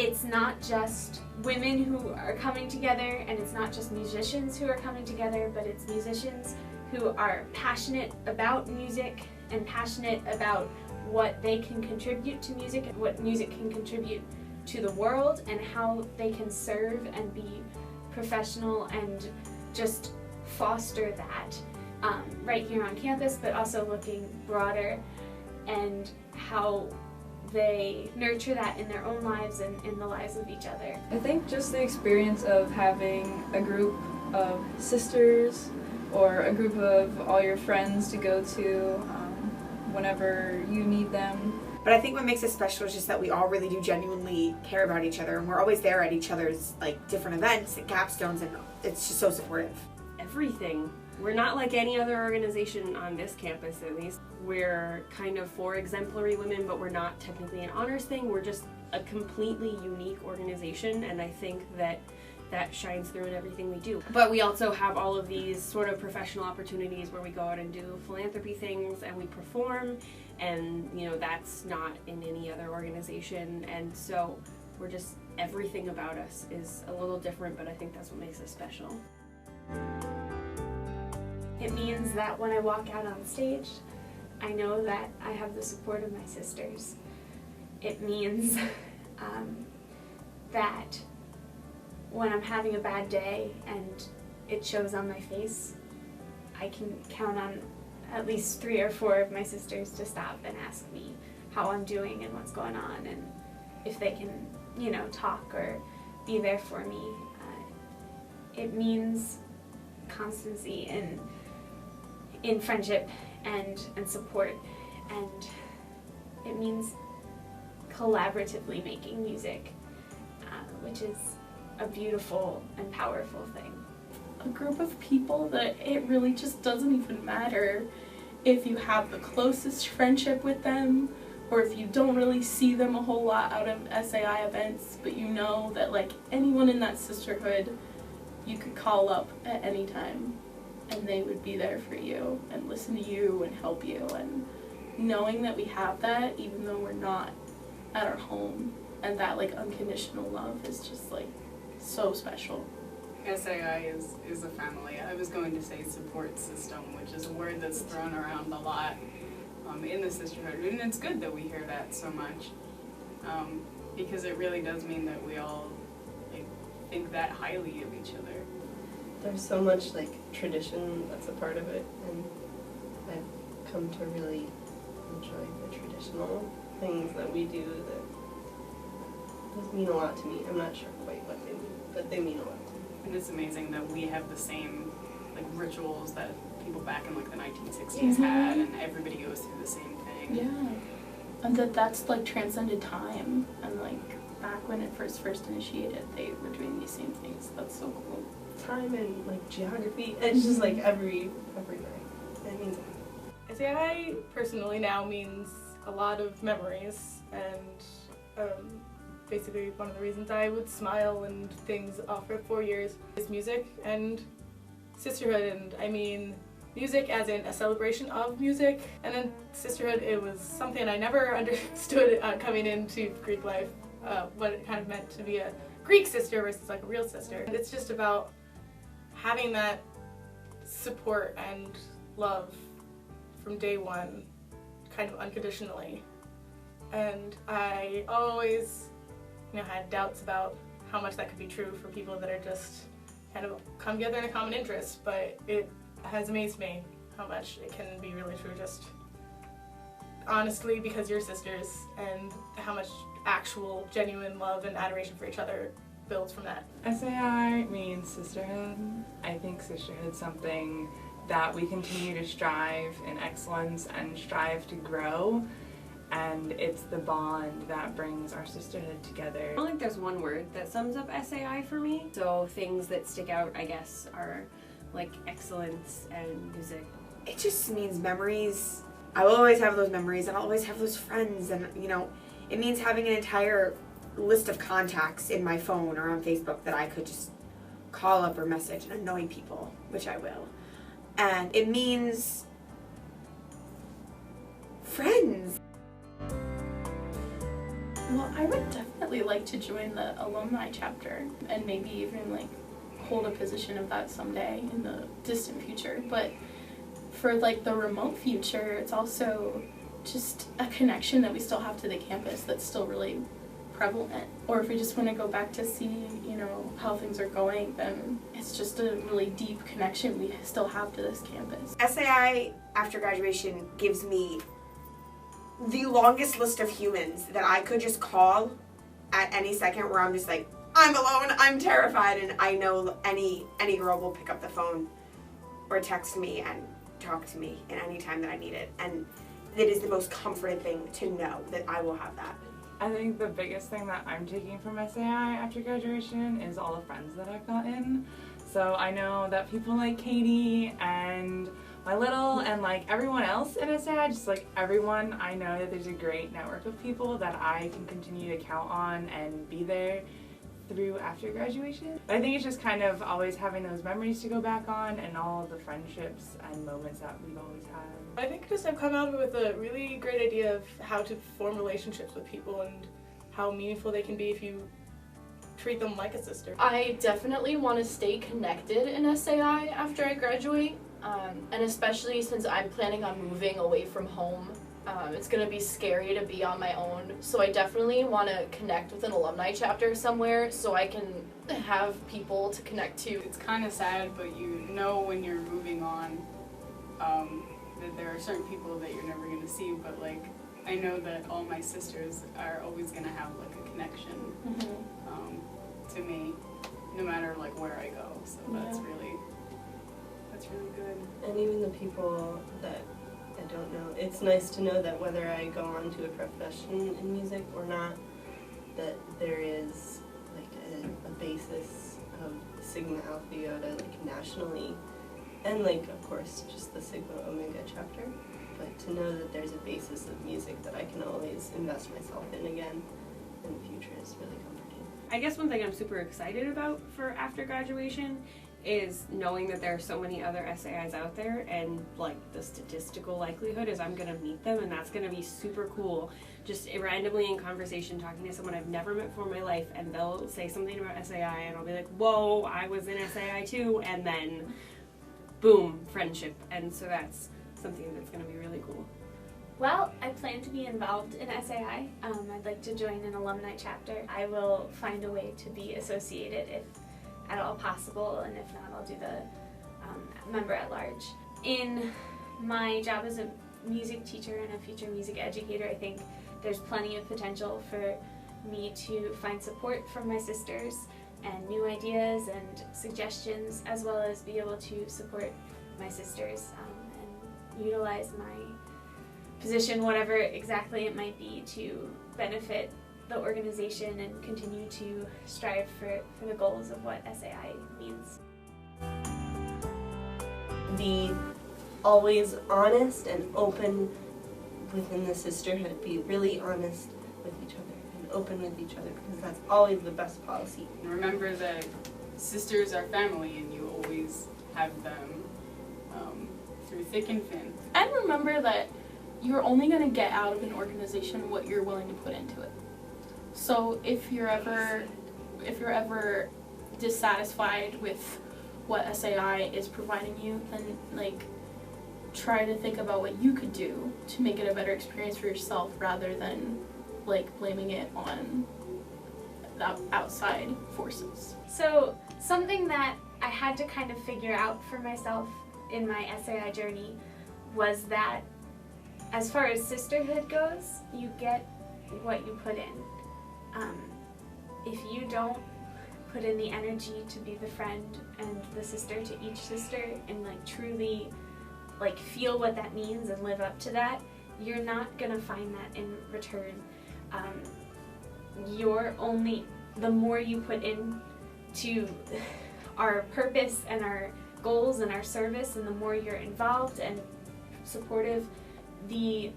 it's not just women who are coming together, and it's not just musicians who are coming together, but it's musicians who are passionate about music and passionate about what they can contribute to music and what music can contribute to the world and how they can serve and be professional and just foster that right here on campus, but also looking broader and how they nurture that in their own lives and in the lives of each other. I think just the experience of having a group of sisters or a group of all your friends to go to whenever you need them. But I think what makes us special is just that we all really do genuinely care about each other, and we're always there at each other's like different events and capstones, and it's just so supportive. Everything. We're not like any other organization on this campus, at least. We're kind of for exemplary women, but we're not technically an honors thing. We're just a completely unique organization, and I think that shines through in everything we do. But we also have all of these sort of professional opportunities where we go out and do philanthropy things and we perform, and you know, that's not in any other organization, and so we're just, everything about us is a little different, but I think that's what makes us special. It means that when I walk out on stage, I know that I have the support of my sisters. It means that when I'm having a bad day and it shows on my face, I can count on at least 3 or 4 of my sisters to stop and ask me how I'm doing and what's going on, and if they can, you know, talk or be there for me. It means constancy in friendship and support, and it means collaboratively making music, which is a beautiful and powerful thing. A group of people that it really just doesn't even matter if you have the closest friendship with them or if you don't really see them a whole lot out of SAI events, but you know that like anyone in that sisterhood you could call up at any time and they would be there for you and listen to you and help you, and knowing that we have that even though we're not at our home, and that like unconditional love is just like so special. SAI is a family. I was going to say support system, which is a word that's thrown around a lot in the sisterhood, and it's good that we hear that so much, because it really does mean that we all like think that highly of each other. There's so much like tradition that's a part of it, and I've come to really enjoy the traditional things that we do that those mean a lot to me. I'm not sure quite what they mean, but they mean a lot to me. And it's amazing that we have the same like rituals that people back in like the 1960s had, and everybody goes through the same thing. Yeah, and that's like transcended time, and like back when it first initiated, they were doing these same things. That's so cool. Time and like geography, it's just like every night. It means a lot. SAI personally now means a lot of memories, and basically one of the reasons I would smile and things for 4 years is music and sisterhood. And I mean music as in a celebration of music, and then sisterhood, it was something I never understood coming into Greek life, what it kind of meant to be a Greek sister versus like a real sister. It's just about having that support and love from day one, kind of unconditionally. And I always, had doubts about how much that could be true for people that are just kind of come together in a common interest, but it has amazed me how much it can be really true, just honestly because you're sisters, and how much actual genuine love and adoration for each other builds from that. SAI means sisterhood. I think sisterhood is something that we continue to strive in excellence and strive to grow, and it's the bond that brings our sisterhood together. I don't think there's one word that sums up SAI for me. So things that stick out, I guess, are like excellence and music. It just means memories. I will always have those memories, and I'll always have those friends, and it means having an entire list of contacts in my phone or on Facebook that I could just call up or message and annoy people, which I will. And it means friends. Well, I would definitely like to join the alumni chapter and maybe even like hold a position of that someday in the distant future. But for like the remote future, it's also just a connection that we still have to the campus that's still really prevalent. Or if we just want to go back to see, you know, how things are going, then it's just a really deep connection we still have to this campus. SAI after graduation gives me the longest list of humans that I could just call at any second where I'm just like, I'm alone, I'm terrified, and I know any girl will pick up the phone or text me and talk to me at any time that I need it. And it is the most comforting thing to know that I will have that. I think the biggest thing that I'm taking from SAI after graduation is all the friends that I've gotten. So I know that people like Katie and my little and like everyone else in SAI, just like everyone, I know that there's a great network of people that I can continue to count on and be there through after graduation. I think it's just kind of always having those memories to go back on and all of the friendships and moments that we've always had. I think just I've come out of it with a really great idea of how to form relationships with people and how meaningful they can be if you treat them like a sister. I definitely want to stay connected in SAI after I graduate, and especially since I'm planning on moving away from home. It's going to be scary to be on my own, so I definitely want to connect with an alumni chapter somewhere so I can have people to connect to. It's kind of sad, but you know when you're moving on that there are certain people that you're never going to see, but like I know that all my sisters are always going to have like a connection to me no matter like where I go, so that's really good. And even the people that I don't know, it's nice to know that whether I go on to a profession in music or not, that there is like a basis of Sigma Alpha Iota like nationally, and like of course just the Sigma Omega chapter, but to know that there's a basis of music that I can always invest myself in again in the future is really comforting. I guess one thing I'm super excited about for after graduation is knowing that there are so many other SAIs out there, and like the statistical likelihood is I'm gonna meet them, and that's gonna be super cool. Just randomly in conversation talking to someone I've never met before in my life, and they'll say something about SAI and I'll be like, whoa, I was in SAI too, and then boom, friendship. And so that's something that's gonna be really cool. Well, I plan to be involved in SAI. I'd like to join an alumni chapter. I will find a way to be associated if at all possible, and if not, I'll do the member at large. In my job as a music teacher and a future music educator, I think there's plenty of potential for me to find support from my sisters and new ideas and suggestions, as well as be able to support my sisters and utilize my position, whatever exactly it might be, to benefit the organization and continue to strive for the goals of what SAI means. Be always honest and open within the sisterhood. Be really honest with each other and open with each other, because that's always the best policy. And remember that sisters are family, and you always have them through thick and thin. And remember that you're only going to get out of an organization what you're willing to put into it. So if you're ever dissatisfied with what SAI is providing you, then like try to think about what you could do to make it a better experience for yourself, rather than like blaming it on the outside forces. So something that I had to kind of figure out for myself in my SAI journey was that as far as sisterhood goes, you get what you put in. If you don't put in the energy to be the friend and the sister to each sister and like truly like feel what that means and live up to that, you're not gonna find that in return. The more you put in to our purpose and our goals and our service, and the more you're involved and supportive, the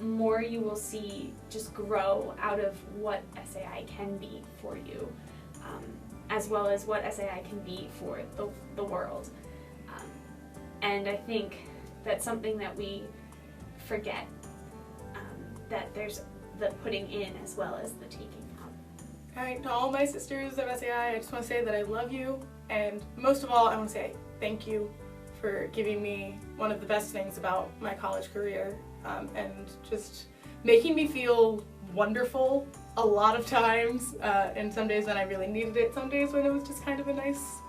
more you will see just grow out of what SAI can be for you, as well as what SAI can be for the world. And I think that's something that we forget, that there's the putting in as well as the taking out. Alright, to all my sisters of SAI, I just want to say that I love you, and most of all, I want to say thank you for giving me one of the best things about my college career, and just making me feel wonderful a lot of times, and some days when I really needed it, some days when it was just kind of a nice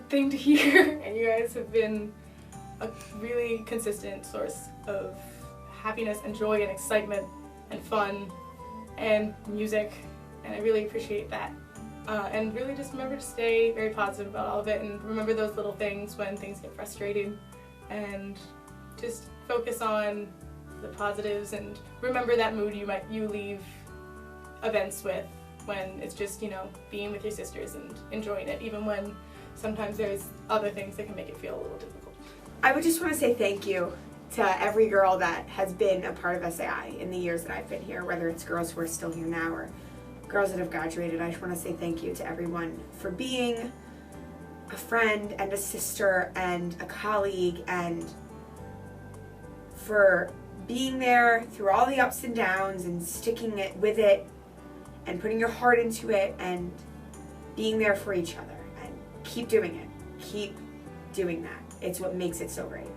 thing to hear, and you guys have been a really consistent source of happiness and joy and excitement and fun and music, and I really appreciate that. And really just remember to stay very positive about all of it, and remember those little things when things get frustrating, and just focus on the positives, and remember that mood you leave events with, when it's just, you know, being with your sisters and enjoying it, even when sometimes there's other things that can make it feel a little difficult. I would just want to say thank you to every girl that has been a part of SAI in the years that I've been here, whether it's girls who are still here now or girls that have graduated. I just want to say thank you to everyone for being a friend and a sister and a colleague, and for being there through all the ups and downs and sticking it with it and putting your heart into it and being there for each other. And keep doing it. Keep doing that. It's what makes it so great.